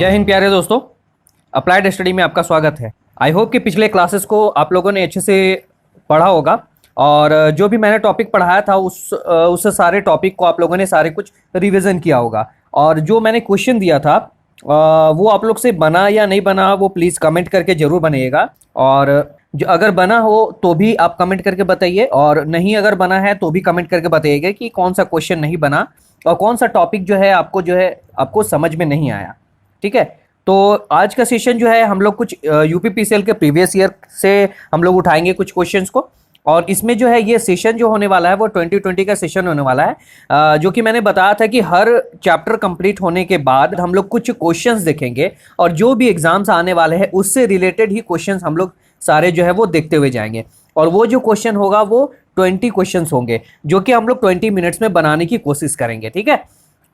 जय हिंद प्यारे दोस्तों, अप्लाइड स्टडी में आपका स्वागत है। आई होप कि पिछले क्लासेस को आप लोगों ने अच्छे से पढ़ा होगा और जो भी मैंने टॉपिक पढ़ाया था उस सारे टॉपिक को आप लोगों ने सारे कुछ रिवीजन किया होगा। और जो मैंने क्वेश्चन दिया था वो आप लोग से बना या नहीं बना वो प्लीज़ कमेंट करके ज़रूर बनाइएगा। और अगर बना हो तो भी आप कमेंट करके बताइए, और नहीं अगर बना है तो भी कमेंट करके बताइएगा कि कौन सा क्वेश्चन नहीं बना और कौन सा टॉपिक जो है आपको समझ में नहीं आया। ठीक है, तो आज का सेशन जो है हम लोग कुछ यूपीपीसीएल के प्रीवियस ईयर से हम लोग उठाएंगे कुछ क्वेश्चंस को। और इसमें जो है ये सेशन जो होने वाला है वो 2020 का सेशन होने वाला है, जो कि मैंने बताया था कि हर चैप्टर कंप्लीट होने के बाद हम लोग कुछ क्वेश्चंस देखेंगे और जो भी एग्जाम्स आने वाले हैं उससे रिलेटेड ही क्वेश्चंस हम लोग सारे जो है वो देखते हुए जाएंगे। और वो जो क्वेश्चन होगा वो 20 क्वेश्चंस होंगे जो कि हम लोग 20 मिनट्स में बनाने की कोशिश करेंगे। ठीक है,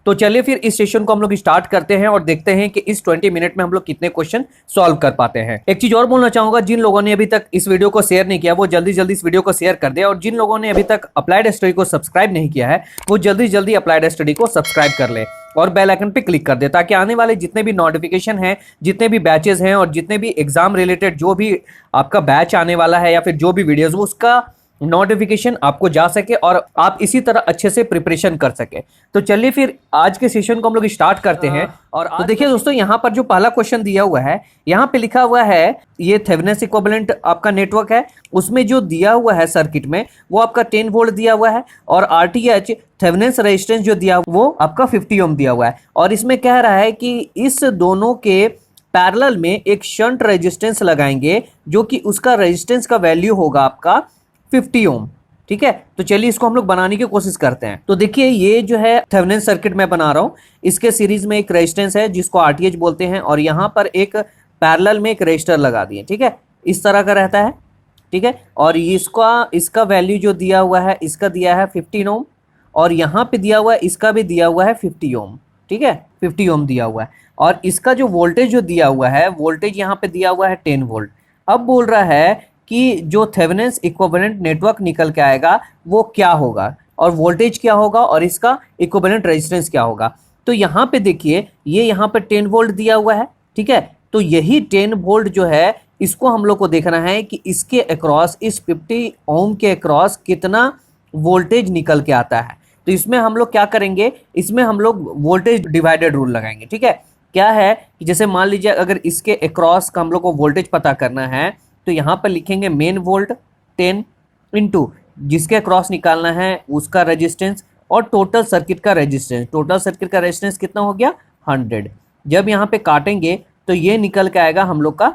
तो चलिए फिर इस सेशन को हम लोग स्टार्ट करते हैं और देखते हैं कि इस 20 मिनट में हम लोग कितने क्वेश्चन सॉल्व कर पाते हैं। एक चीज और बोलना चाहूंगा, जिन लोगों ने अभी तक इस वीडियो को शेयर नहीं किया वो जल्दी जल्दी इस वीडियो को शेयर कर दे, और जिन लोगों ने अभी तक अप्लाइड स्टडी को सब्सक्राइब नहीं किया है वो जल्दी जल्दी अप्लाइड स्टडी को सब्सक्राइब कर ले और बेल आइकन पे क्लिक कर दे, ताकि आने वाले जितने भी नोटिफिकेशन हैं, जितने भी बैचेस हैं और जितने भी एग्जाम रिलेटेड जो भी आपका बैच आने वाला है या फिर जो भी वीडियोस वो उसका नोटिफिकेशन आपको जा सके और आप इसी तरह अच्छे से प्रिपरेशन कर सके। तो चलिए फिर आज के सेशन को हम लोग स्टार्ट करते हैं। और तो देखिए दोस्तों, यहाँ पर जो पहला क्वेश्चन दिया हुआ है यहाँ पे लिखा हुआ है ये थेवेनिन इक्विवेलेंट आपका नेटवर्क है, उसमें जो दिया हुआ है सर्किट में वो आपका 10 वोल्ट दिया हुआ है और आरटीएच थेवेनिन रेजिस्टेंस जो दिया वो आपका 50 ओम दिया हुआ है। और इसमें कह रहा है कि इस दोनों के पैरेलल में एक शंट रेजिस्टेंस लगाएंगे जो कि उसका रेजिस्टेंस का वैल्यू होगा आपका 50 ओम। ठीक है, तो चलिए इसको हम लोग बनाने की कोशिश करते हैं। तो देखिए ये जो है थेवेनिन सर्किट मैं बना रहा हूँ, इसके सीरीज में एक रेजिस्टेंस है जिसको आरटीएच बोलते हैं और यहाँ पर एक पैरेलल में एक रेजिस्टर लगा दिए। ठीक है, इस तरह का रहता है। ठीक है, और इसका वैल्यू जो दिया हुआ है इसका दिया है 15 ओम और यहाँ पे दिया हुआ है इसका भी दिया हुआ है 50 ओम। ठीक है, 50 ओम दिया हुआ है और इसका जो वोल्टेज जो दिया हुआ है वोल्टेज यहाँ पे दिया हुआ है 10 वोल्ट। अब बोल रहा है कि जो थेवेनिन इक्विवेलेंट नेटवर्क निकल के आएगा वो क्या होगा और वोल्टेज क्या होगा और इसका इक्विवेलेंट रेजिस्टेंस क्या होगा। तो यहाँ पे देखिए ये यहाँ पे 10 वोल्ट दिया हुआ है। ठीक है, तो यही 10 वोल्ट जो है इसको हम लोग को देखना है कि इसके अक्रॉस, इस 50 ओम के अक्रॉस कितना वोल्टेज निकल के आता है। तो इसमें हम लोग क्या करेंगे, इसमें हम लोग वोल्टेज डिवाइडेड रूल लगाएंगे। ठीक है, क्या है कि जैसे मान लीजिए अगर इसके अक्रॉस का हम लोग को वोल्टेज पता करना है तो यहाँ पर लिखेंगे मेन वोल्ट 10 इंटू जिसके अक्रॉस निकालना है उसका रेजिस्टेंस और टोटल सर्किट का रेजिस्टेंस। टोटल सर्किट का रेजिस्टेंस कितना हो गया 100। जब यहाँ पे काटेंगे तो ये निकल के आएगा हम लोग का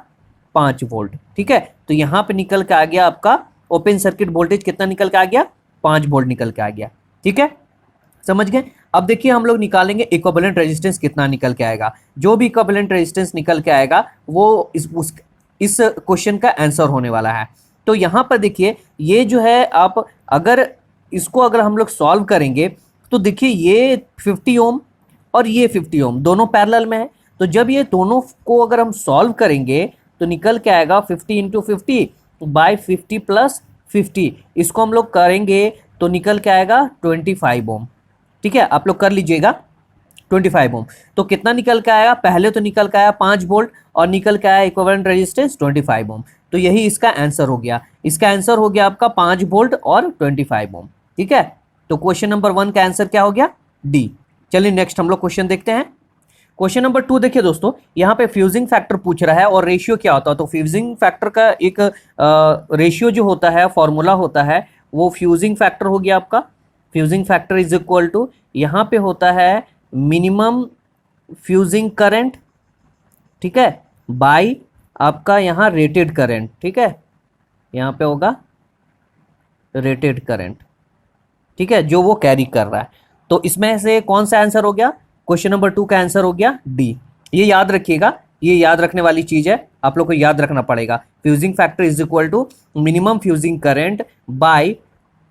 5 वोल्ट। ठीक है, तो यहाँ पे निकल के आ गया आपका ओपन सर्किट वोल्टेज कितना निकल के आ गया 5 वोल्ट निकल के आ गया। ठीक है, समझ गए। अब देखिए हम लोग निकालेंगे इक्विवेलेंट रेजिस्टेंस कितना निकल के आएगा। जो भी इक्विवेलेंट रेजिस्टेंस निकल के आएगा वो इस क्वेश्चन का आंसर होने वाला है। तो यहाँ पर देखिए ये जो है आप अगर इसको अगर हम लोग सॉल्व करेंगे तो देखिए ये 50 ओम और ये 50 ओम दोनों पैरेलल में है। तो जब ये दोनों को अगर हम सॉल्व करेंगे तो निकल के आएगा 50 इंटू 50 बाई 50 प्लस 50। इसको हम लोग करेंगे तो निकल के आएगा 25 ओम। ठीक है, आप लोग कर लीजिएगा 25 ओम। तो कितना निकल के आया, पहले तो निकल के आया 5 वोल्ट और निकल के आया इक्विवेलेंट रेजिस्टेंस 25 ओम। तो यही इसका आंसर हो गया। इसका आंसर हो गया आपका 5 वोल्ट और 25 ओम। ठीक है, तो क्वेश्चन नंबर 1 का आंसर क्या हो गया डी। चलिए नेक्स्ट हम लोग क्वेश्चन देखते हैं। क्वेश्चन नंबर 2 देखिए दोस्तों, यहाँ पे फ्यूजिंग फैक्टर पूछ रहा है और रेशियो क्या होता है। तो फ्यूजिंग फैक्टर का एक रेशियो जो होता है, फॉर्मूला होता है, वो फ्यूजिंग फैक्टर हो गया आपका। Fusing factor is equal to यहाँ पे होता है मिनिमम फ्यूजिंग करंट, ठीक है, बाय आपका यहाँ रेटेड करंट। ठीक है, यहाँ पे होगा रेटेड करंट। ठीक है, जो वो कैरी कर रहा है। तो इसमें से कौन सा आंसर हो गया, क्वेश्चन नंबर 2 का आंसर हो गया डी। ये याद रखिएगा, ये याद रखने वाली चीज है, आप लोग को याद रखना पड़ेगा। Fusing factor is equal to minimum fusing current by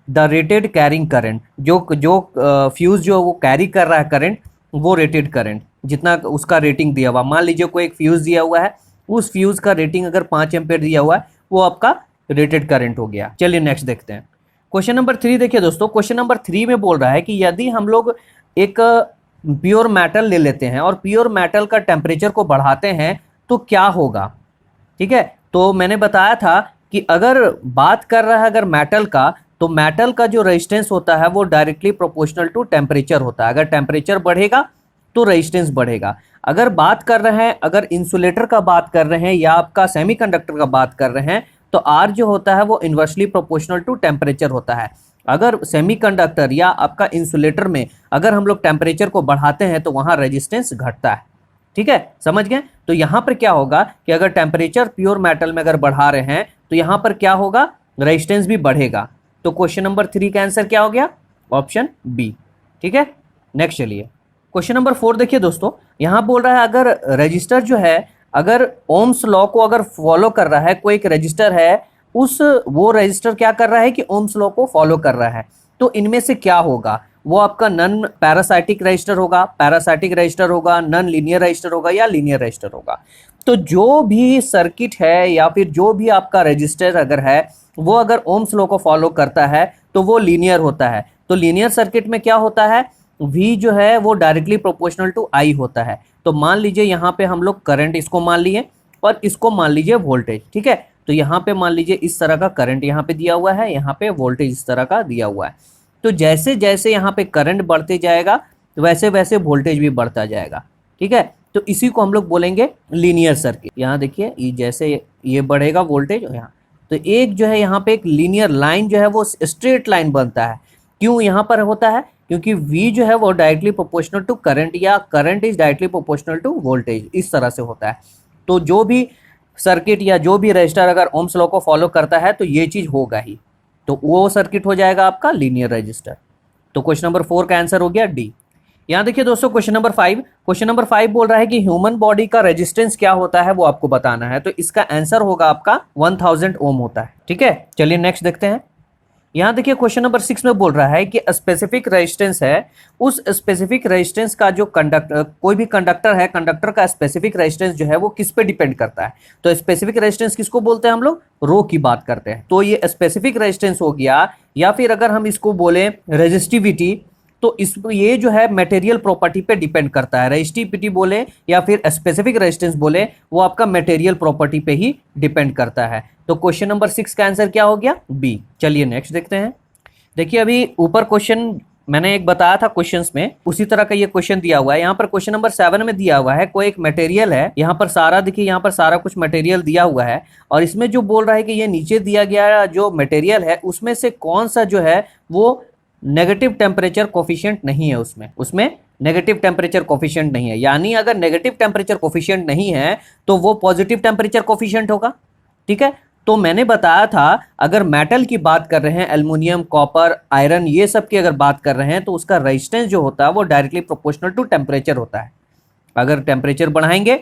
the rated carrying current. जो फ्यूज जो वो कैरी कर रहा है करंट वो रेटेड करंट जितना उसका रेटिंग दिया हुआ। मान लीजिए कोई एक फ्यूज दिया हुआ है, उस फ्यूज का रेटिंग अगर 5 एम्पेयर दिया हुआ है वो आपका रेटेड करंट हो गया। चलिए नेक्स्ट देखते हैं। क्वेश्चन नंबर 3 देखिए दोस्तों, क्वेश्चन नंबर 3 में बोल रहा है कि यदि हम लोग एक प्योर मेटल ले लेते हैं और प्योर मेटल का टेम्परेचर को बढ़ाते हैं तो क्या होगा। ठीक है, तो मैंने बताया था कि अगर बात कर रहा है अगर मेटल का, तो मेटल का जो रेजिस्टेंस होता है वो डायरेक्टली प्रोपोर्शनल टू टेम्परेचर होता है। अगर टेम्परेचर बढ़ेगा तो रेजिस्टेंस बढ़ेगा। अगर बात कर रहे हैं, अगर इंसुलेटर का बात कर रहे हैं या आपका सेमीकंडक्टर का बात कर रहे हैं, तो आर जो होता है वो इन्वर्सली प्रोपोर्शनल टू टेम्परेचर होता है। अगर सेमीकंडक्टर या आपका इंसुलेटर में अगर हम लोग टेम्परेचर को बढ़ाते हैं तो वहाँ रेजिस्टेंस घटता है। ठीक है, समझ गए। तो यहाँ पर क्या होगा कि अगर टेम्परेचर प्योर मेटल में अगर बढ़ा रहे हैं तो यहाँ पर क्या होगा, रेजिस्टेंस भी बढ़ेगा। तो क्वेश्चन नंबर 3 का आंसर क्या हो गया, ऑप्शन बी। ठीक है, नेक्स्ट चलिए क्वेश्चन नंबर 4 देखिए दोस्तों, यहाँ बोल रहा है अगर रजिस्टर जो है अगर ओम्स लॉ को अगर फॉलो कर रहा है, कोई एक रजिस्टर है वो रजिस्टर क्या कर रहा है कि ओम्स लॉ को फॉलो कर रहा है, तो इनमें से क्या होगा, वो आपका नन पैरासाइटिक रजिस्टर होगा, पैरासाइटिक रजिस्टर होगा, नन लीनियर रजिस्टर होगा या लीनियर रजिस्टर होगा। तो जो भी सर्किट है या फिर जो भी आपका रजिस्टर अगर है वो अगर ओम्स लॉ को फॉलो करता है तो वो लीनियर होता है। तो लीनियर सर्किट में क्या होता है, V जो है वो डायरेक्टली प्रोपोर्शनल टू I होता है। तो मान लीजिए यहाँ पे हम लोग करंट इसको मान लिए और इसको मान लीजिए वोल्टेज। ठीक है, तो यहाँ पे मान लीजिए इस तरह का करंट यहाँ पे दिया हुआ है, यहाँ पे वोल्टेज इस तरह का दिया हुआ है। तो जैसे जैसे यहाँ पे करंट बढ़ते जाएगा वैसे वैसे वोल्टेज भी बढ़ता जाएगा। ठीक है, तो इसी को हम लोग बोलेंगे लीनियर सर्किट। यहाँ देखिए ये जैसे ये बढ़ेगा वोल्टेज यहाँ, तो एक जो है यहाँ पे एक लीनियर लाइन जो है वो स्ट्रेट लाइन बनता है। क्यों यहाँ पर होता है, क्योंकि V जो है वो डायरेक्टली प्रोपोर्शनल टू करंट या current is directly proportional to voltage, इस तरह से होता है। तो जो भी सर्किट या जो भी रजिस्टर अगर ओम्स लॉ को फॉलो करता है तो ये चीज होगा ही, तो वो सर्किट हो जाएगा आपका लीनियर रजिस्टर। तो क्वेश्चन नंबर 4 का आंसर हो गया डी। यहाँ देखिए दोस्तों क्वेश्चन नंबर 5 बोल रहा है कि ह्यूमन बॉडी का रेजिस्टेंस क्या होता है वो आपको बताना है। तो इसका आंसर होगा आपका 1000 ओम होता है। ठीक है, चलिए नेक्स्ट देखते हैं। यहाँ देखिए क्वेश्चन नंबर 6 में बोल रहा है कि स्पेसिफिक रेजिस्टेंस है, उस स्पेसिफिक रेजिस्टेंस का जो कोई भी कंडक्टर है, कंडक्टर का स्पेसिफिक रेजिस्टेंस जो है वो किस पे डिपेंड करता है। तो स्पेसिफिक रेजिस्टेंस किसको बोलते हैं, हम लोग रो की बात करते हैं। तो ये स्पेसिफिक रेजिस्टेंस हो गया, या फिर अगर हम इसको बोले रेजिस्टिविटी, तो इस ये जो है मटेरियल प्रॉपर्टी पे डिपेंड करता है। रेजिस्टिविटी बोले या फिर स्पेसिफिक रेजिस्टेंस बोले, वो आपका मटेरियल प्रॉपर्टी पे ही डिपेंड करता है। तो क्वेश्चन नंबर 6 का आंसर क्या हो गया, बी। चलिए नेक्स्ट देखते हैं। देखिए अभी ऊपर क्वेश्चन मैंने एक बताया था क्वेश्चंस में, उसी तरह का ये क्वेश्चन दिया हुआ है। यहाँ पर क्वेश्चन नंबर 7 में दिया हुआ है कोई एक मटेरियल है, यहाँ पर सारा देखिए यहाँ पर सारा कुछ मटेरियल दिया हुआ है, और इसमें जो बोल रहा है कि ये नीचे दिया गया जो मटेरियल है उसमें से कौन सा जो है वो नेगेटिव टेम्परेचर कोफिशिएंट नहीं है, उसमें नेगेटिव टेम्परेचर कोफिशिएंट नहीं है। यानी अगर नेगेटिव टेम्परेचर कोफिशिएंट नहीं है तो वो पॉजिटिव टेम्परेचर कोफिशिएंट होगा। ठीक है, तो मैंने बताया था अगर मेटल की बात कर रहे हैं, एल्युमिनियम, कॉपर, आयरन, ये सब की अगर बात कर रहे हैं तो उसका रेजिस्टेंस जो होता है वो डायरेक्टली प्रोपोर्शनल टू टेम्परेचर होता है। अगर टेम्परेचर बढ़ाएंगे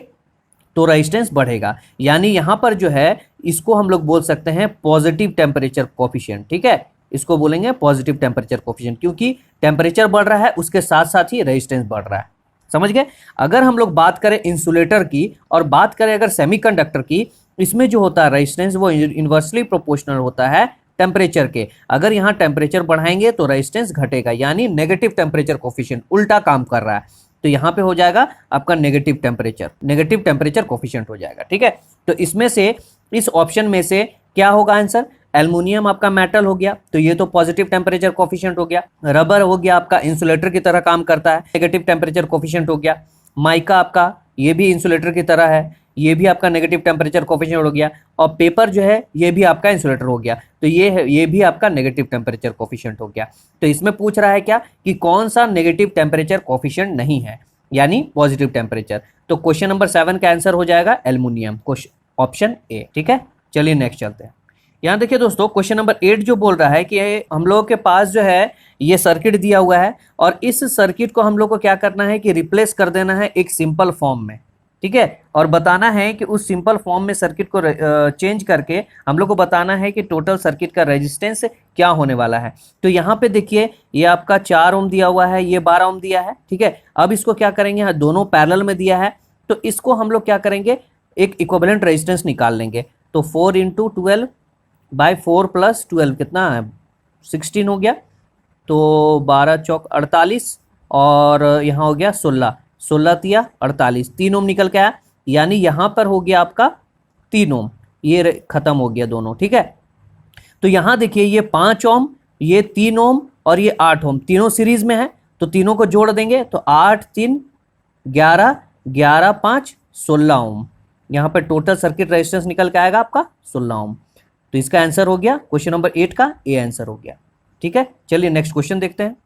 तो रेजिस्टेंस बढ़ेगा, यानी यहाँ पर जो है इसको हम लोग बोल सकते हैं पॉजिटिव टेम्परेचर कोफिशिएंट। ठीक है, इसको बोलेंगे पॉजिटिव टेम्परेचर कोफिशिएंट, क्योंकि टेम्परेचर बढ़ रहा है उसके साथ साथ ही रेजिस्टेंस बढ़ रहा है। समझ गए। अगर हम लोग बात करें इंसुलेटर की और बात करें अगर सेमीकंडक्टर की, इसमें जो होता है रेजिस्टेंस वो इन्वर्सली प्रोपोर्शनल होता है टेम्परेचर के। अगर यहाँ टेम्परेचर बढ़ाएंगे तो रेजिस्टेंस घटेगा, यानी नेगेटिव टेम्परेचर कोफिशिएंट उल्टा काम कर रहा है। तो यहाँ पे हो जाएगा आपका नेगेटिव टेम्परेचर कोफिशिएंट हो जाएगा। ठीक है, तो इसमें से इस ऑप्शन में से क्या होगा आंसर, एल्युमिनियम आपका मेटल हो गया तो ये तो पॉजिटिव टेम्परेचर कोफिशिएंट हो गया, रबर हो गया आपका इंसुलेटर की तरह काम करता है, नेगेटिव टेम्परेचर कोफिशिएंट हो गया, माइका आपका ये भी इंसुलेटर की तरह है, ये भी आपका नेगेटिव टेम्परेचर कोफिशिएंट हो गया, और पेपर जो है ये भी आपका इंसुलेटर हो गया, तो ये भी आपका नेगेटिव टेम्परेचर कोफिशिएंट हो गया। तो इसमें पूछ रहा है क्या कि कौन सा नेगेटिव टेम्परेचर कोफिशिएंट नहीं है, यानी पॉजिटिव टेम्परेचर। तो क्वेश्चन नंबर 7 का आंसर हो जाएगा एल्युमिनियम, ऑप्शन ए। ठीक है, चलिए नेक्स्ट चलते हैं। यहाँ देखिए दोस्तों क्वेश्चन नंबर 8 जो बोल रहा है कि हम लोगों के पास जो है ये सर्किट दिया हुआ है और इस सर्किट को हम लोग को क्या करना है कि रिप्लेस कर देना है एक सिंपल फॉर्म में। ठीक है, और बताना है कि उस सिंपल फॉर्म में सर्किट को चेंज करके हम लोग को बताना है कि टोटल सर्किट का रेजिस्टेंस क्या होने वाला है। तो यहाँ पे देखिए ये आपका 4 ओम दिया हुआ है, ये 12 ओम दिया है। ठीक है, अब इसको क्या करेंगे, दोनों पैरेलल में दिया है तो इसको हम लोग क्या करेंगे, एक इक्विवेलेंट रेजिस्टेंस निकाल लेंगे। तो 4 × 12 बाय 4 + 12 कितना है 16 हो गया, तो 12 × 4 = 48, और यहाँ हो गया 16, 16 तिया 48, 3 ओम निकल के आया, यानी यहाँ पर हो गया आपका 3 ओम, ये खत्म हो गया दोनों। ठीक है, तो यहाँ देखिए ये 5 ओम, ये 3 ओम और ये 8 ओम, तीनों सीरीज में है, तो तीनों को जोड़ देंगे तो 8 3 11, 11 5 16 ओम, यहाँ पे टोटल सर्किट रेजिस्टेंस निकल के आएगा आपका 16 ओम। तो इसका आंसर हो गया क्वेश्चन नंबर 8 का ए आंसर हो गया। ठीक है, चलिए नेक्स्ट क्वेश्चन देखते हैं।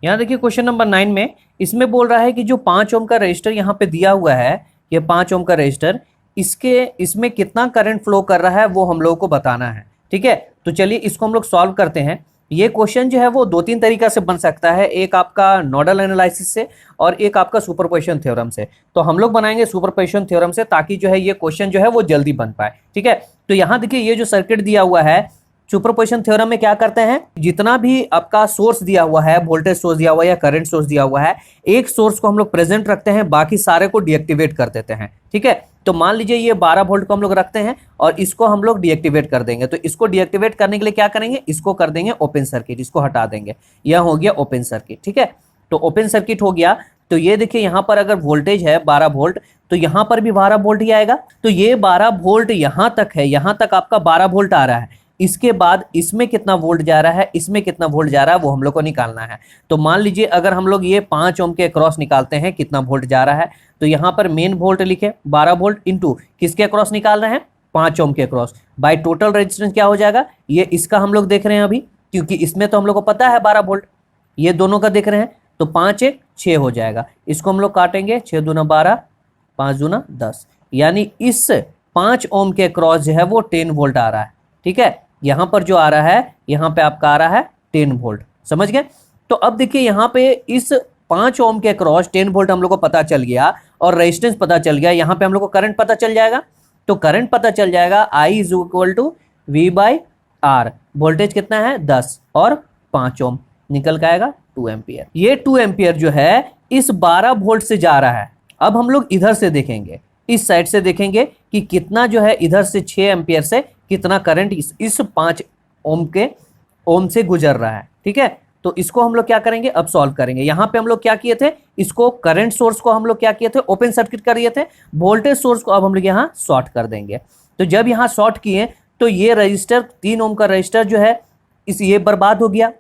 यहाँ देखिए क्वेश्चन नंबर 9 में इसमें बोल रहा है कि जो 5 ओम का रजिस्टर यहाँ पे दिया हुआ है, ये 5 ओम का रजिस्टर, इसमें कितना करंट फ्लो कर रहा है वो हम लोगों को बताना है। ठीक है, तो चलिए इसको हम लोग सॉल्व करते हैं। ये क्वेश्चन जो है वो 2-3 तरीका से बन सकता है, एक आपका नोडल एनालिसिस से और एक आपका सुपरपोजिशन थ्योरम से। तो हम लोग बनाएंगे सुपरपोजिशन थ्योरम से, ताकि जो है ये क्वेश्चन जो है वो जल्दी बन पाए। ठीक है, तो यहाँ देखिए ये जो सर्किट दिया हुआ है, सुपरपोजिशन थ्योरम में क्या करते हैं, जितना भी आपका सोर्स दिया हुआ है, वोल्टेज सोर्स दिया हुआ है या करंट सोर्स दिया हुआ है, एक सोर्स को हम लोग प्रेजेंट रखते हैं, बाकी सारे को डीएक्टिवेट कर देते हैं। ठीक है, तो मान लीजिए ये 12 वोल्ट को हम लोग रखते हैं और इसको हम लोग डीएक्टिवेट कर देंगे। तो इसको डीएक्टिवेट करने के लिए क्या करेंगे, इसको कर देंगे ओपन सर्किट, इसको हटा देंगे, यह हो गया ओपन सर्किट। ठीक है, तो ओपन सर्किट हो गया। तो ये देखिए यहाँ पर अगर वोल्टेज है 12 वोल्ट, तो यहाँ पर भी 12 वोल्ट ही आएगा। तो ये 12 वोल्ट यहाँ तक है, यहाँ तक आपका 12 वोल्ट आ रहा है। इसके बाद इसमें कितना वोल्ट जा रहा है, इसमें कितना वोल्ट जा रहा है, वो हम लोग को निकालना है। तो मान लीजिए अगर हम लोग ये 5 ओम के अक्रॉस निकालते हैं कितना वोल्ट जा रहा है, तो यहाँ पर मेन वोल्ट लिखे 12 वोल्ट इंटू किसके अक्रॉस निकाल रहे हैं, 5 ओम के अक्रॉस, बाय टोटल रेजिस्टेंस क्या हो जाएगा, ये इसका हम लोग देख रहे हैं अभी, क्योंकि इसमें तो हम लोग को पता है 12 वोल्ट, ये दोनों का देख रहे हैं, तो 5 1 6 हो जाएगा। इसको हम लोग काटेंगे, 6 दूना 12, 5 दूना 10, यानी इस 5 ओम के अक्रॉस जो है वो 10 वोल्ट आ रहा है। ठीक है, यहाँ पर जो आ रहा है, यहाँ पे आपका आ रहा है 10 वोल्ट, समझ गए। तो अब देखिए यहाँ पे इस 5 ओम के अक्रॉस 10 वोल्ट हम लोग को पता चल गया और रेजिस्टेंस पता चल गया, यहाँ पे हम लोग को करंट पता चल जाएगा। तो करंट पता चल जाएगा, I = V/R, वोल्टेज कितना है 10 और 5 ओम, निकल के आएगा 2 एम्पियर। ये 2 एम्पियर जो है इस 12 वोल्ट से जा रहा है। अब हम लोग इधर से देखेंगे, इस साइड से देखेंगे कि कितना जो है इधर से 6 एम्पियर से कितना करंट इस 5 ओम से गुजर रहा है। ठीक है, तो इसको हम लोग क्या करेंगे, अब सॉल्व करेंगे। यहाँ पे हम लोग क्या किए थे, इसको करंट सोर्स को हम लोग क्या किए थे, ओपन सर्किट कर दिए थे, वोल्टेज सोर्स को अब हम लोग यहाँ शॉर्ट कर देंगे। तो जब यहाँ शॉर्ट किए तो ये रजिस्टर 3 ओम का रजिस्टर जो है ये बर्बाद हो गया,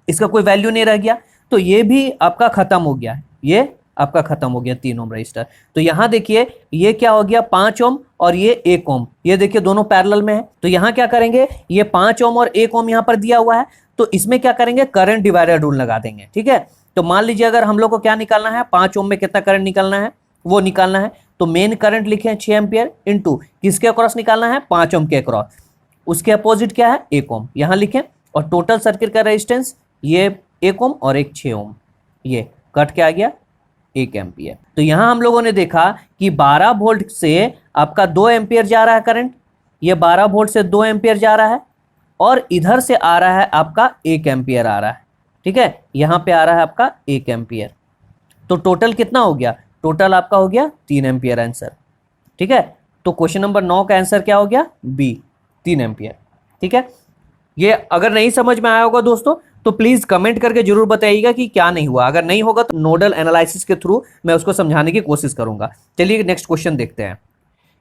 इसका कोई वैल्यू नहीं रह गया, तो ये भी आपका खत्म हो गया, ये आपका खत्म हो गया 3 ओम रजिस्टर। तो यहाँ देखिए ये क्या हो गया, 5 ओम और ये 1 ओम, ये देखिए दोनों पैरेलल में है। तो यहाँ क्या करेंगे, ये 5 ओम और 1 ओम यहाँ पर दिया हुआ है, तो इसमें क्या करेंगे, करंट डिवाइडर रूल लगा देंगे। ठीक है, तो मान लीजिए अगर हम लोग को क्या निकालना है, 5 ओम में कितना करंट निकालना है वो निकालना है, तो मेन करंट लिखे 6 एम्पियर इंटू किसके अक्रॉस निकालना है, 5 ओम के अक्रॉस, उसके अपोजिट क्या है 1 ओम, यहाँ लिखें। और टोटल सर्किट का रेजिस्टेंस ये 1 ओम और एक 6 ओम, ये कट के आ गया 1 एम्पियर। तो यहाँ हम लोगों ने देखा कि 12 वोल्ट से आपका 2 एम्पियर जा रहा है करंट, ये 12 वोल्ट से 2 एम्पियर जा रहा है, और इधर से आ रहा है आपका 1 एम्पियर आ रहा है। ठीक है, यहाँ पे आ रहा है आपका 1 एम्पियर। तो टोटल कितना हो गया, टोटल आपका हो गया 3 एम्पियर आंसर। ठीक है, तो क्वेश्चन नंबर 9 का आंसर क्या हो गया, बी, 3 एम्पियर। ठीक है, ये अगर नहीं समझ में आया होगा दोस्तों तो प्लीज कमेंट करके जरूर बताइएगा कि क्या नहीं हुआ। अगर नहीं होगा तो नोडल एनालिसिस के थ्रू मैं उसको समझाने की कोशिश करूंगा। चलिए नेक्स्ट क्वेश्चन देखते हैं।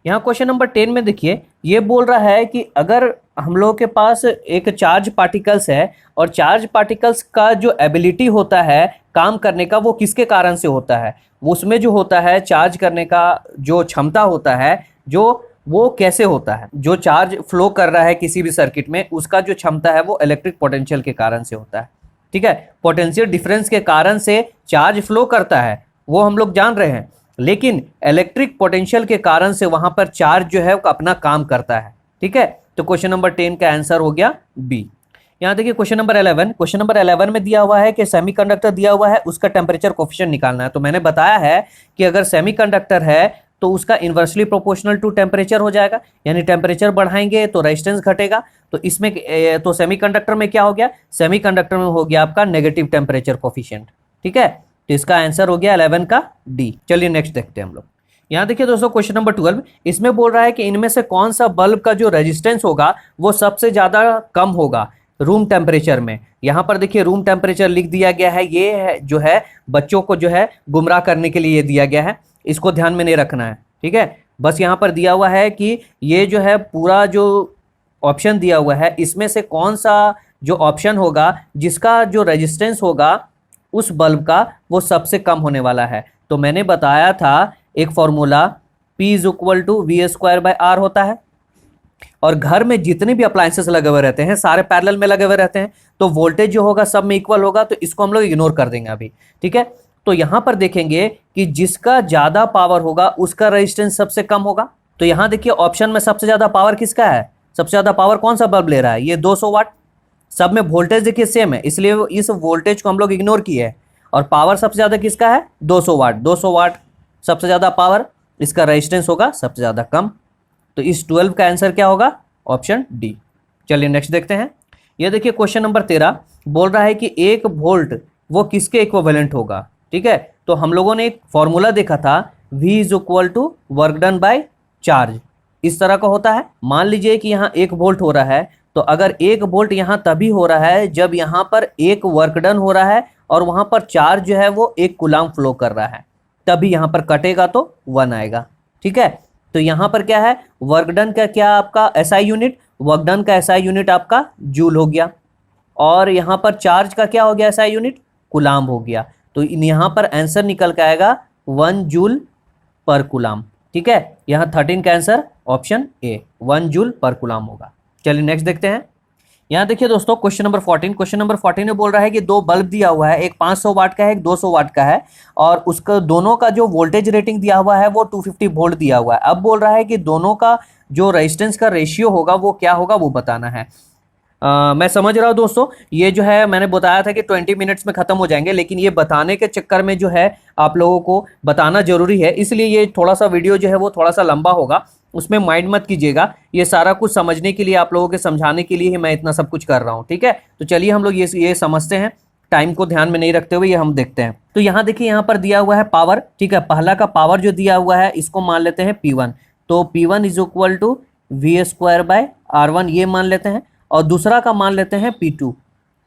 यहाँ क्वेश्चन नंबर 10 में देखिए ये बोल रहा है कि अगर हम लोगों के पास एक चार्ज पार्टिकल्स है और चार्ज पार्टिकल्स का जो एबिलिटी होता है काम करने का वो किसके कारण से होता है, उसमें जो होता है चार्ज करने का जो क्षमता होता है जो वो कैसे होता है, जो चार्ज फ्लो कर रहा है किसी भी सर्किट में उसका जो क्षमता है वो इलेक्ट्रिक पोटेंशियल के कारण से होता है। ठीक है, पोटेंशियल डिफरेंस के कारण से चार्ज फ्लो करता है वो हम लोग जान रहे हैं, लेकिन इलेक्ट्रिक पोटेंशियल के कारण से वहां पर चार्ज जो है वो अपना काम करता है। ठीक है, तो क्वेश्चन नंबर 10 का आंसर हो गया बी। यहाँ देखिए क्वेश्चन नंबर 11, क्वेश्चन नंबर 11 में दिया हुआ है कि सेमीकंडक्टर दिया हुआ है उसका टेम्परेचर कोफिशिएंट निकालना है। तो मैंने बताया है कि अगर सेमीकंडक्टर है तो उसका इन्वर्सली प्रोपोर्शनल टू टेम्परेचर हो जाएगा, यानी टेम्परेचर बढ़ाएंगे तो रेजिस्टेंस घटेगा। तो इसमें तो सेमीकंडक्टर में क्या हो गया, सेमीकंडक्टर में हो गया आपका नेगेटिव टेम्परेचर कोफिशिएंट। ठीक है, तो इसका आंसर हो गया 11 का डी। चलिए नेक्स्ट देखते हैं हम लोग। यहाँ देखिए दोस्तों क्वेश्चन नंबर 12, इसमें बोल रहा है कि इनमें से कौन सा बल्ब का जो रेजिस्टेंस होगा वो सबसे ज्यादा कम होगा, रूम टेम्परेचर में। यहाँ पर देखिए रूम टेम्परेचर लिख दिया गया है, ये है जो है बच्चों को जो है गुमराह करने के लिए ये दिया गया है, इसको ध्यान में नहीं रखना है, ठीक है। बस यहाँ पर दिया हुआ है कि ये जो है पूरा जो ऑप्शन दिया हुआ है इसमें से कौन सा जो ऑप्शन होगा जिसका जो रेजिस्टेंस होगा उस बल्ब का वो सबसे कम होने वाला है। तो मैंने बताया था एक formula P is equal to V² होता है, और घर में जितने भी अप्लायंसेस लगे हुए रहते हैं सारे पैरेलल में लगे हुए रहते हैं, तो वोल्टेज जो होगा सब में इक्वल होगा, तो इसको हम लोग इग्नोर कर देंगे अभी, ठीक है। तो यहां पर देखेंगे कि जिसका ज्यादा पावर होगा उसका रेजिस्टेंस सबसे कम होगा। तो यहां देखिए ऑप्शन में सबसे ज्यादा पावर किसका है, सबसे ज्यादा पावर कौन सा बल्ब ले रहा है, ये 200 वाट। सब में वोल्टेज देखिए सेम है, इसलिए इस वोल्टेज को हम लोग इग्नोर किए हैं, और पावर सबसे ज्यादा किसका है, 200 वाट। 200 वाट सबसे ज्यादा पावर, इसका रेजिस्टेंस होगा सबसे ज्यादा कम। तो इस 12 का आंसर क्या होगा, ऑप्शन डी। चलिए नेक्स्ट देखते हैं। ये देखिए क्वेश्चन नंबर 13 बोल रहा है कि 1 वोल्ट वो किसके इक्विवेलेंट होगा, ठीक है। तो हम लोगों ने एक फॉर्मूला देखा था, V is equal to work done by charge, इस तरह का होता है। मान लीजिए कि यहाँ 1 वोल्ट हो रहा है, तो अगर 1 वोल्ट यहाँ तभी हो रहा है जब यहाँ पर 1 वर्क डन हो रहा है और वहाँ पर चार्ज जो है वो 1 कूलाम फ्लो कर रहा है, तभी यहाँ पर कटेगा तो 1 आएगा, ठीक है। तो यहाँ पर क्या है, वर्क डन का क्या आपका SI यूनिट, वर्क डन का SI यूनिट आपका जूल हो गया, और यहाँ पर चार्ज का क्या हो गया SI यूनिट, कूलाम हो गया। तो यहाँ पर आंसर निकल के आएगा 1 जूल पर कूलाम, ठीक है। यहाँ 13 का आंसर ऑप्शन ए 1 जूल पर कूलाम होगा। चलिए नेक्स्ट देखते हैं। यहाँ देखिए दोस्तों क्वेश्चन नंबर 14, क्वेश्चन नंबर 14 में बोल रहा है कि 2 बल्ब दिया हुआ है, एक 500 वाट का है, एक 200 वाट का है, और उसका दोनों का जो वोल्टेज रेटिंग दिया हुआ है वो 250 वोल्ट दिया हुआ है। अब बोल रहा है कि दोनों का जो रेजिस्टेंस का रेशियो होगा वो क्या होगा, वो बताना है। मैं समझ रहा हूँ दोस्तों, ये जो है मैंने बताया था कि 20 मिनट्स में ख़त्म हो जाएंगे, लेकिन ये बताने के चक्कर में जो है आप लोगों को बताना जरूरी है, इसलिए ये थोड़ा सा वीडियो जो है वो थोड़ा सा लंबा होगा, उसमें माइंड मत कीजिएगा। ये सारा कुछ समझने के लिए, आप लोगों के समझाने के लिए ही मैं इतना सब कुछ कर रहा हूँ, ठीक है। तो चलिए हम लोग ये समझते हैं, टाइम को ध्यान में नहीं रखते हुए ये हम देखते हैं। तो यहाँ देखिए यहाँ पर दिया हुआ है पावर, ठीक है। पहला का पावर जो दिया हुआ है इसको मान लेते हैं P1, तो P1 is equal to V²/R1 ये मान लेते हैं, और दूसरा का मान लेते हैं P2,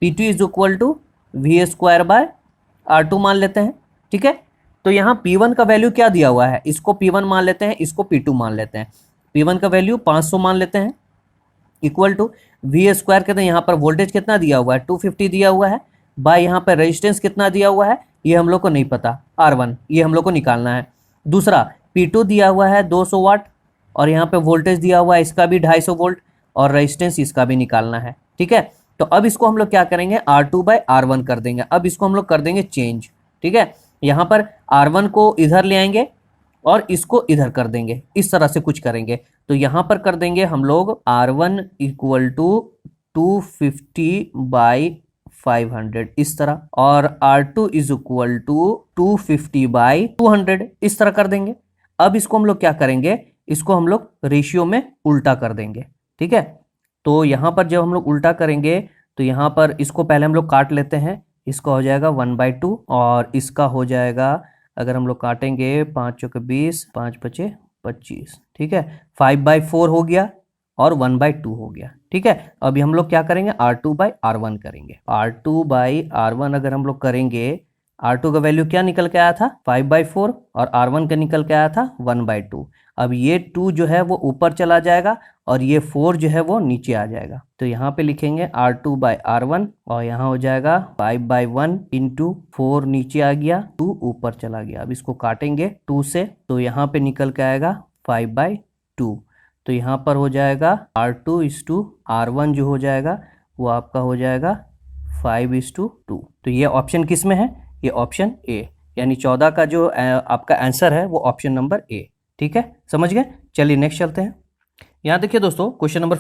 P2 is equal to V²/R2 मान लेते हैं, ठीक है। तो यहाँ P1 का वैल्यू क्या दिया हुआ है, इसको P1 मान लेते हैं, इसको P2 मान लेते हैं। P1 का वैल्यू 500 मान लेते हैं, इक्वल टू V² कहते हैं, यहाँ पर वोल्टेज कितना दिया हुआ है 250 दिया हुआ है, बाय यहाँ पर रेजिस्टेंस कितना दिया हुआ है ये हम लोग को नहीं पता, R1 ये हम लोग को निकालना है। दूसरा P2 दिया हुआ है 200 वाट, और यहाँ पे वोल्टेज दिया हुआ है इसका भी 250 वोल्ट, और रेजिस्टेंस इसका भी निकालना है, ठीक है। तो अब इसको हम लोग क्या करेंगे, R2/R1 कर देंगे। अब इसको हम लोग कर देंगे चेंज, ठीक है। यहाँ पर R1 को इधर ले आएंगे और इसको इधर कर देंगे, इस तरह से कुछ करेंगे। तो यहाँ पर कर देंगे हम लोग R1 इक्वल टू 250/500 इस तरह, और R2 इज इक्वल टू 250/200 इस तरह कर देंगे। अब इसको हम लोग क्या करेंगे, इसको हम लोग रेशियो में उल्टा कर देंगे, ठीक है। तो यहाँ पर जब हम लोग उल्टा करेंगे तो यहाँ पर इसको पहले हम लोग काट लेते हैं, इसका हो जाएगा 1/2, और इसका हो जाएगा, अगर हम लोग काटेंगे 5 चौके 20, 5 बचे 25, ठीक है। 5/4 हो गया और 1/2 हो गया, ठीक है। अभी हम लोग क्या करेंगे, R2/R1 करेंगे। R2/R1 अगर हम लोग करेंगे, R2 का वैल्यू क्या निकल के आया था 5/4, और R1 का निकल के आया था 1/2। अब ये 2 जो है वो ऊपर चला जाएगा और ये 4 जो है वो नीचे आ जाएगा। तो यहाँ पे लिखेंगे R2/R1, और यहाँ हो जाएगा 5/1 इंटू 4 नीचे आ गया, 2 ऊपर चला गया। अब इसको काटेंगे 2 से, तो यहाँ पे निकल के आएगा 5/2। तो यहाँ पर हो जाएगा R2/R1 जो हो जाएगा वो आपका हो जाएगा 5:2। तो ये ऑप्शन किस में है, ये ऑप्शन ए, यानी 14 का जो आपका आंसर है वो ऑप्शन नंबर ए, ठीक है। समझ गए। चलिए नेक्स्ट चलते हैं। यहाँ देखिए दोस्तों क्वेश्चन नंबर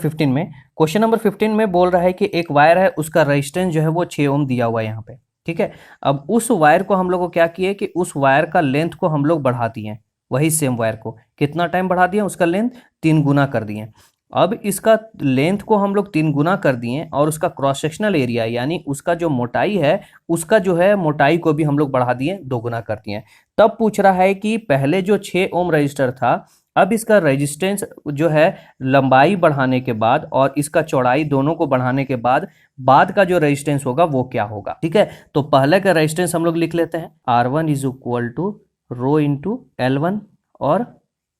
15 में बोल रहा है कि एक वायर है, उसका रेजिस्टेंस जो है वो 6 ओम दिया हुआ है यहाँ पे, ठीक है। अब उस वायर को हम लोग को क्या किए कि उस वायर का लेंथ को हम लोग बढ़ा दिए, वही सेम वायर को कितना टाइम बढ़ा दिए, उसका लेंथ 3 गुना कर दिए। अब इसका लेंथ को हम लोग 3 गुना कर दिए, और उसका क्रॉस सेक्शनल एरिया यानी उसका जो मोटाई है, उसका जो है मोटाई को भी हम लोग बढ़ा दिए, 2 गुना कर दिए। तब पूछ रहा है कि पहले जो 6 ओम रजिस्टर था अब इसका रेजिस्टेंस जो है लंबाई बढ़ाने के बाद और इसका चौड़ाई दोनों को बढ़ाने के बाद का जो रेजिस्टेंस होगा वो क्या होगा, ठीक है। तो पहले का रेजिस्टेंस हम लोग लिख लेते हैं, R1 is equal to rho into L1 और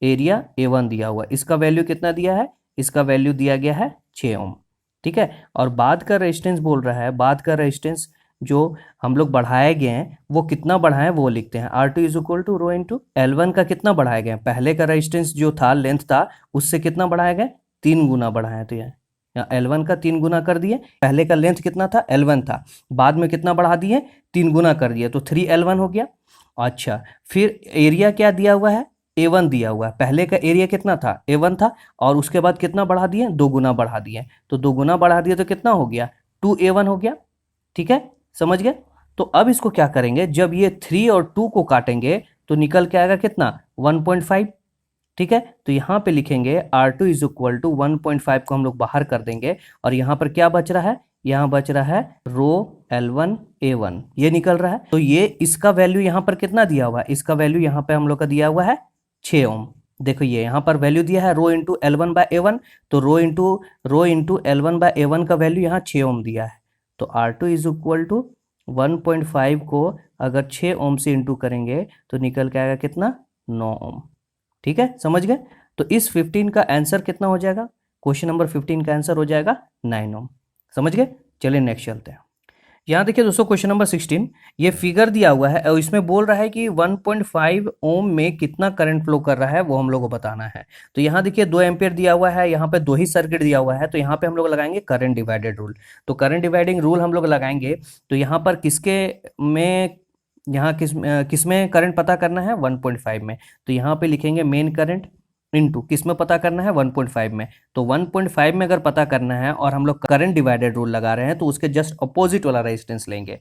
एरिया A1 दिया हुआ, इसका वैल्यू कितना दिया है, इसका वैल्यू दिया गया है 6 ओम, ठीक है। और बाद का रेजिस्टेंस बोल रहा है, बाद का रेजिस्टेंस जो हम लोग बढ़ाए गए हैं वो कितना बढ़ाए वो लिखते हैं, R2 is equal to rho into L1 का कितना बढ़ाए गए, पहले का रेजिस्टेंस जो था लेंथ था उससे कितना बढ़ाए गए, 3 गुना बढ़ाए, तो यहाँ L1 का 3 गुना कर दिए, पहले का लेंथ कितना था L1 था, बाद में कितना बढ़ा दिए 3 गुना कर दिए तो 3L1 हो गया। अच्छा फिर एरिया क्या दिया हुआ है, A1 दिया हुआ है, पहले का एरिया कितना था A1 था और उसके बाद कितना बढ़ा दिए 2 गुना बढ़ा दिए, तो 2 गुना बढ़ा दिए तो कितना हो गया 2A1 हो गया, ठीक है, समझ गए। तो अब इसको क्या करेंगे, जब ये 3 और 2 को काटेंगे तो निकल के आएगा कितना 1.5, ठीक है। तो यहाँ पे लिखेंगे R2 इज इक्वल टू 1.5 को हम लोग बाहर कर देंगे और यहाँ पर क्या बच रहा है, यहाँ बच रहा है रो L1 A1 ये निकल रहा है। तो ये इसका वैल्यू यहाँ पर कितना दिया हुआ है, इसका वैल्यू यहाँ पे हम लोग का दिया हुआ है 6 ओम। देखो ये यहाँ पर वैल्यू दिया है रो इंटू L1 बाय A1, तो रो इंटू L1 बाय A1 का वैल्यू यहाँ 6 ओम दिया है। तो R2 इज इक्वल टू 1.5 को अगर 6 ओम से इंटू करेंगे तो निकल के आएगा कितना 9 ओम, ठीक है, समझ गए। तो इस 15 का आंसर कितना हो जाएगा, क्वेश्चन नंबर 15 का आंसर हो जाएगा 9 ओम, समझ गए। चलिए नेक्स्ट चलते हैं। यहाँ देखिए दोस्तों क्वेश्चन नंबर 16, ये फिगर दिया हुआ है और इसमें बोल रहा है कि 1.5 ओम में कितना करंट फ्लो कर रहा है वो हम लोग को बताना है। तो यहाँ देखिए 2 एम्पियर दिया हुआ है, यहाँ पे 2 ही सर्किट दिया हुआ है, तो यहाँ पे हम लोग लगाएंगे करंट डिवाइडेड रूल। तो करंट डिवाइडिंग रूल हम लोग लगाएंगे तो यहाँ पर किसके में, यहाँ किस में करंट पता करना है 1.5 में, तो यहाँ पे लिखेंगे मेन करंट इनटू किस में पता करना है 1.5 में। तो 1.5 में अगर पता करना है और हम लोग करंट डिवाइडेड रूल लगा रहे हैं तो उसके जस्ट अपोजिट वाला रेजिस्टेंस लेंगे।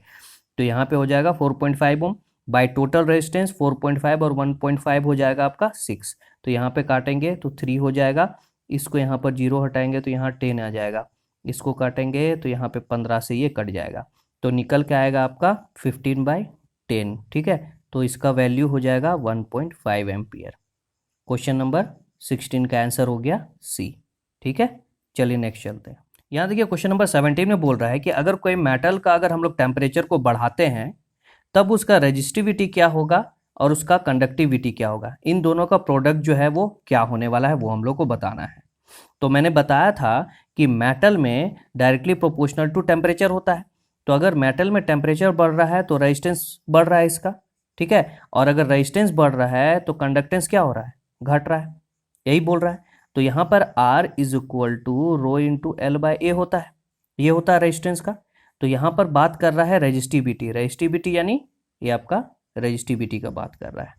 तो यहाँ पे हो जाएगा 4.5 ओम बाय टोटल रेजिस्टेंस 4.5 और 1.5 हो जाएगा आपका 6। तो यहाँ पे काटेंगे तो 3 हो जाएगा, इसको यहाँ पर 0 हटाएंगे तो यहाँ 10 आ जाएगा, इसको काटेंगे तो यहाँ पे 15 से ये कट जाएगा, तो निकल के आएगा आपका 15/10, ठीक है। तो इसका वैल्यू हो जाएगा 1.5 एम्पियर। क्वेश्चन नंबर 16 का आंसर हो गया सी, ठीक है। चलिए नेक्स्ट चलते हैं। यहाँ देखिए क्वेश्चन नंबर 17 में बोल रहा है कि अगर कोई मेटल का अगर हम लोग टेम्परेचर को बढ़ाते हैं तब उसका रेजिस्टिविटी क्या होगा और उसका कंडक्टिविटी क्या होगा, इन दोनों का प्रोडक्ट जो है वो क्या होने वाला है वो हम लोग को बताना है। तो मैंने बताया था कि मेटल में डायरेक्टली प्रोपोर्शनल टू टेम्परेचर होता है, तो अगर मेटल में टेम्परेचर बढ़ रहा है तो रेजिस्टेंस बढ़ रहा है इसका, ठीक है, और अगर रेजिस्टेंस बढ़ रहा है तो कंडक्टेंस क्या हो रहा है, घट रहा है, यही बोल रहा है। तो यहाँ पर R is equal to rho into L by A होता है, ये होता है रेजिस्टेंस का। तो यहाँ पर बात कर रहा है रेजिस्टिविटी, रेजिस्टिविटी यानी ये आपका रेजिस्टिविटी का बात कर रहा है,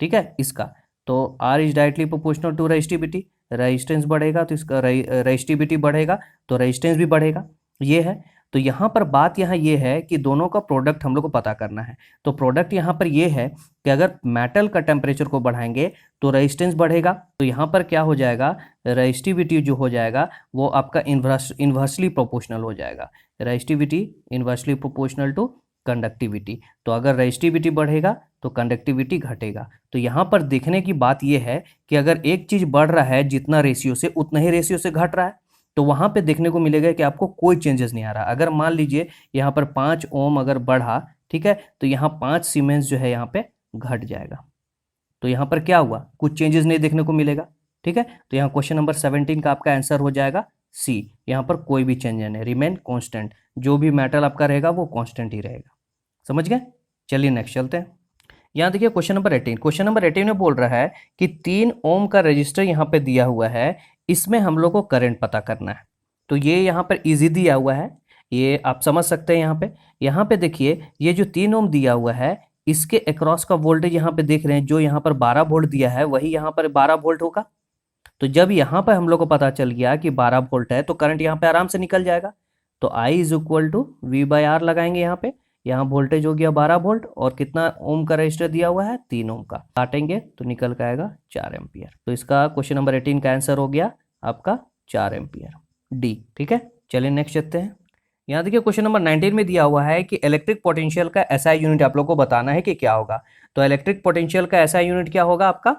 ठीक है इसका। तो R is directly proportional to resistivity, resistance बढ़ेगा तो इसका रेजिस्टिविटी बढ़ेगा तो रेजिस्टेंस भी बढ़ेगा, ये है। तो यहाँ पर बात यहाँ ये है कि दोनों का प्रोडक्ट हम लोग को पता करना है। तो प्रोडक्ट यहाँ पर ये है कि अगर मेटल का टेम्परेचर को बढ़ाएंगे तो रेजिस्टेंस बढ़ेगा, तो यहाँ पर क्या हो जाएगा, रेजिस्टिविटी जो हो जाएगा वो आपका इन्वर्सली प्रोपोर्शनल हो जाएगा, resistivity inversely proportional to conductivity. तो अगर रेजिस्टिविटी बढ़ेगा तो कंडक्टिविटी घटेगा। तो यहाँ पर देखने की बात यह है कि अगर एक चीज़ बढ़ रहा है जितना रेशियो से उतना ही रेशियो से घट रहा है तो वहाँ पे देखने को मिलेगा कि आपको कोई चेंजेस नहीं आ रहा। अगर मान लीजिए यहाँ पर 5 ओम अगर बढ़ा, ठीक है, तो यहाँ 5 सीमेंस जो है यहाँ पे घट जाएगा। तो यहाँ पर क्या हुआ, कुछ चेंजेस नहीं देखने को मिलेगा, ठीक है। तो यहाँ क्वेश्चन नंबर 17 का आपका आंसर हो जाएगा सी, यहाँ पर कोई भी चेंज नहीं, रिमेन कॉन्स्टेंट, जो भी मेटल आपका रहेगा वो कॉन्स्टेंट ही रहेगा, समझ गए। चलिए नेक्स्ट चलते हैं। यहाँ देखिए क्वेश्चन नंबर 18, क्वेश्चन नंबर 18 में बोल रहा है कि 3 ओम का रजिस्टर यहाँ पे दिया हुआ है, इसमें हम लोग को करंट पता करना है। तो ये यहाँ पर इजी दिया हुआ है, ये आप समझ सकते हैं। यहाँ पे देखिए ये जो 3 ओम दिया हुआ है इसके अक्रॉस का वोल्टेज यहाँ पे देख रहे हैं, जो यहाँ पर 12 वोल्ट दिया है वही यहाँ पर 12 वोल्ट होगा। तो जब यहाँ पर हम लोग को पता चल गया कि 12 वोल्ट है तो करंट यहाँ पे आराम से निकल जाएगा। तो I is equal to V/R लगाएंगे यहाँ पे, यहाँ वोल्टेज हो गया 12 वोल्ट और कितना ओम का रजिस्टर दिया हुआ है 3 ओम का, काटेंगे तो निकल के आएगा 4 एम्पियर। तो इसका क्वेश्चन नंबर 18 का आंसर हो गया आपका 4 एम्पियर, डी, ठीक है। चलिए नेक्स्ट चलते हैं। यहाँ देखिए क्वेश्चन नंबर 19 में दिया हुआ है कि इलेक्ट्रिक पोटेंशियल का एसआई यूनिट आप लोग को बताना है कि क्या होगा। तो इलेक्ट्रिक पोटेंशियल का एसआई यूनिट क्या होगा आपका,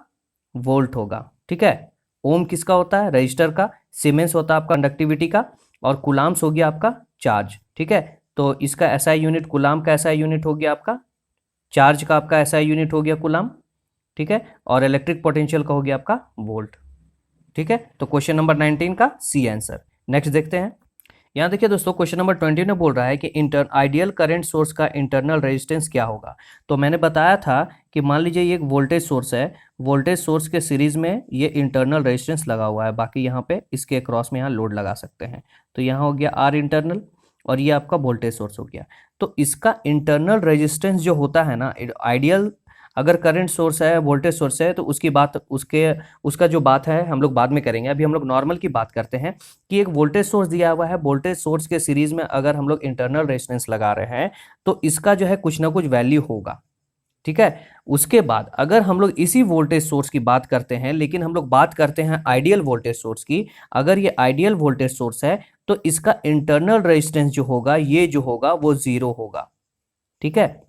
वोल्ट होगा, ठीक है। ओम किसका होता है? रजिस्टर का। सीमेंस होता है आपका कंडक्टिविटी का। और कूलाम्स हो गया आपका चार्ज। ठीक है, तो इसका एसआई यूनिट, कूलाम का एसआई यूनिट हो गया आपका, चार्ज का आपका एसआई यूनिट हो गया कूलाम। ठीक है, और इलेक्ट्रिक पोटेंशियल का हो गया आपका वोल्ट। ठीक है, तो क्वेश्चन नंबर 19 का सी आंसर। नेक्स्ट देखते हैं। यहाँ देखिए दोस्तों, क्वेश्चन नंबर 20 में बोल रहा है कि आइडियल करंट सोर्स का इंटरनल रेजिस्टेंस क्या होगा। तो मैंने बताया था कि मान लीजिए ये एक वोल्टेज सोर्स है, वोल्टेज सोर्स के सीरीज में ये इंटरनल रेजिस्टेंस लगा हुआ है, बाकी यहाँ पे इसके क्रॉस में यहाँ लोड लगा सकते हैं। तो यहाँ हो गया आर इंटरनल, और ये आपका वोल्टेज सोर्स हो गया। तो इसका इंटरनल रेजिस्टेंस जो होता है ना, आइडियल अगर करंट सोर्स है, वोल्टेज सोर्स है, तो उसकी बात उसका जो बात है हम लोग बाद में करेंगे। अभी हम लोग नॉर्मल की बात करते हैं कि एक वोल्टेज सोर्स दिया हुआ है, वोल्टेज सोर्स के सीरीज में अगर हम लोग इंटरनल रेजिस्टेंस लगा रहे हैं तो इसका जो है कुछ ना कुछ वैल्यू होगा। ठीक है, उसके बाद अगर हम लोग इसी वोल्टेज सोर्स की बात करते हैं, लेकिन हम लोग बात करते हैं आइडियल वोल्टेज सोर्स की, अगर ये आइडियल वोल्टेज सोर्स है तो इसका इंटरनल रेजिस्टेंस जो होगा, ये जो होगा वो जीरो होगा। ठीक है,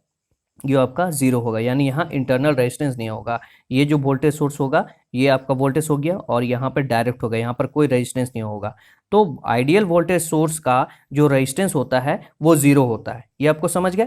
ये आपका जीरो होगा, यानी यहाँ इंटरनल रेजिस्टेंस नहीं होगा। ये जो वोल्टेज सोर्स होगा ये आपका वोल्टेज हो गया, और यहाँ पर डायरेक्ट होगा, यहाँ पर कोई रेजिस्टेंस नहीं होगा। तो आइडियल वोल्टेज सोर्स का जो रेजिस्टेंस होता है वो जीरो होता है। ये आपको समझ गए।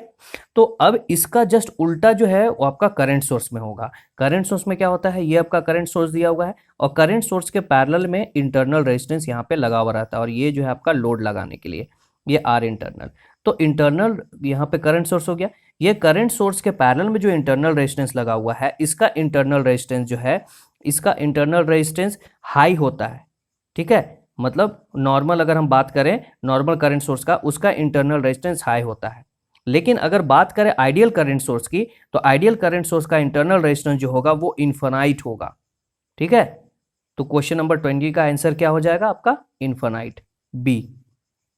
तो अब इसका जस्ट उल्टा जो है वो आपका करंट सोर्स में होगा। करंट सोर्स में क्या होता है, ये आपका करंट सोर्स दिया हुआ है, और करंट सोर्स के पैरेलल में इंटरनल रेजिस्टेंस यहाँ पे लगा हुआ रहता है, और ये जो है आपका लोड लगाने के लिए, ये आर इंटरनल। तो इंटरनल यहाँ पे करंट सोर्स हो गया। ये करंट सोर्स के पैरेलल में जो इंटरनल रेजिस्टेंस लगा हुआ है, इसका इंटरनल रेजिस्टेंस जो है, इसका इंटरनल रेजिस्टेंस हाई होता है। ठीक है, मतलब नॉर्मल अगर हम बात करें नॉर्मल करंट सोर्स का, उसका इंटरनल रेजिस्टेंस हाई होता है। लेकिन अगर बात करें आइडियल करंट सोर्स की, तो आइडियल करंट सोर्स का इंटरनल रेजिस्टेंस जो होगा वो इन्फिनाइट होगा। ठीक है, तो क्वेश्चन नंबर 20 का आंसर क्या हो जाएगा आपका? Infinite, B.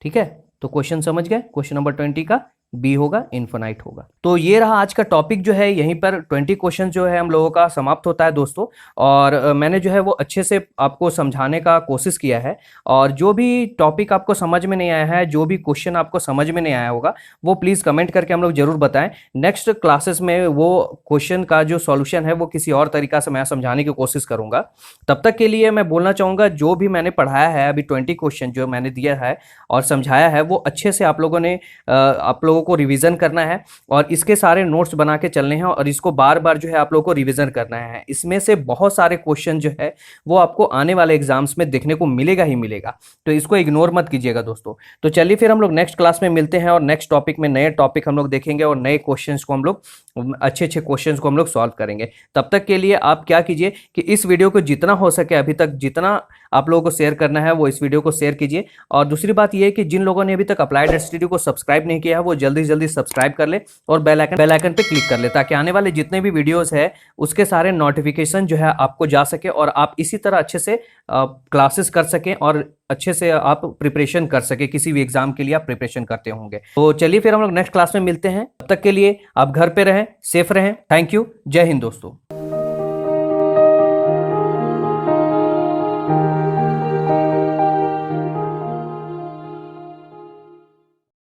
ठीक है, तो क्वेश्चन समझ गए, क्वेश्चन नंबर 20 का बी होगा, इन्फिनाइट होगा। तो ये रहा आज का टॉपिक जो है, यहीं पर 20 क्वेश्चन जो है हम लोगों का समाप्त होता है दोस्तों। और मैंने जो है वो अच्छे से आपको समझाने का कोशिश किया है, और जो भी टॉपिक आपको समझ में नहीं आया है, जो भी क्वेश्चन आपको समझ में नहीं आया होगा, वो प्लीज़ कमेंट करके हम लोग जरूर बताएं। नेक्स्ट क्लासेस में वो क्वेश्चन का जो सॉल्यूशन है वो किसी और तरीका से मैं समझाने की कोशिश करूंगा। तब तक के लिए मैं बोलना चाहूँगा, जो भी मैंने पढ़ाया है अभी 20 क्वेश्चन जो मैंने दिया है और समझाया है, वो अच्छे से आप लोगों ने आप लोगों को रिवीजन करना है, और इसके सारे नोट्स बना के चलने हैं, और इसको बार बार जो है आप लोगों को रिवीजन करना है। इसमें से बहुत सारे क्वेश्चन जो है वो आपको आने वाले एग्जाम्स में देखने को मिलेगा ही मिलेगा, तो इसको इग्नोर मत कीजिएगा दोस्तों। तो चलिए फिर हम लोग नेक्स्ट क्लास में मिलते हैं, और नेक्स्ट टॉपिक में नए टॉपिक हम लोग देखेंगे, और नए क्वेश्चंस को हम लोग अच्छे अच्छे क्वेश्चंस को हम लोग सॉल्व करेंगे। तब तक के लिए आप क्या कीजिए कि इस वीडियो को जितना हो सके, अभी तक जितना आप लोगों को शेयर करना है वो इस वीडियो को शेयर कीजिए। और दूसरी बात ये है कि जिन लोगों ने अभी तक अप्लाइड स्टडी को सब्सक्राइब नहीं किया है, वो जल्दी जल्दी सब्सक्राइब कर ले और बेल आइकन पे क्लिक कर ले, ताकि आने वाले जितने भी वीडियोस है उसके सारे नोटिफिकेशन जो है आपको जा सके, और आप इसी तरह अच्छे से क्लासेस कर सकें, और अच्छे से आप प्रिपरेशन कर सके, किसी भी एग्जाम के लिए आप प्रिपरेशन करते होंगे। तो चलिए फिर हम लोग नेक्स्ट क्लास में मिलते हैं। तब तक के लिए आप घर पे रहें, सेफ रहें। थैंक यू, जय हिंद दोस्तों।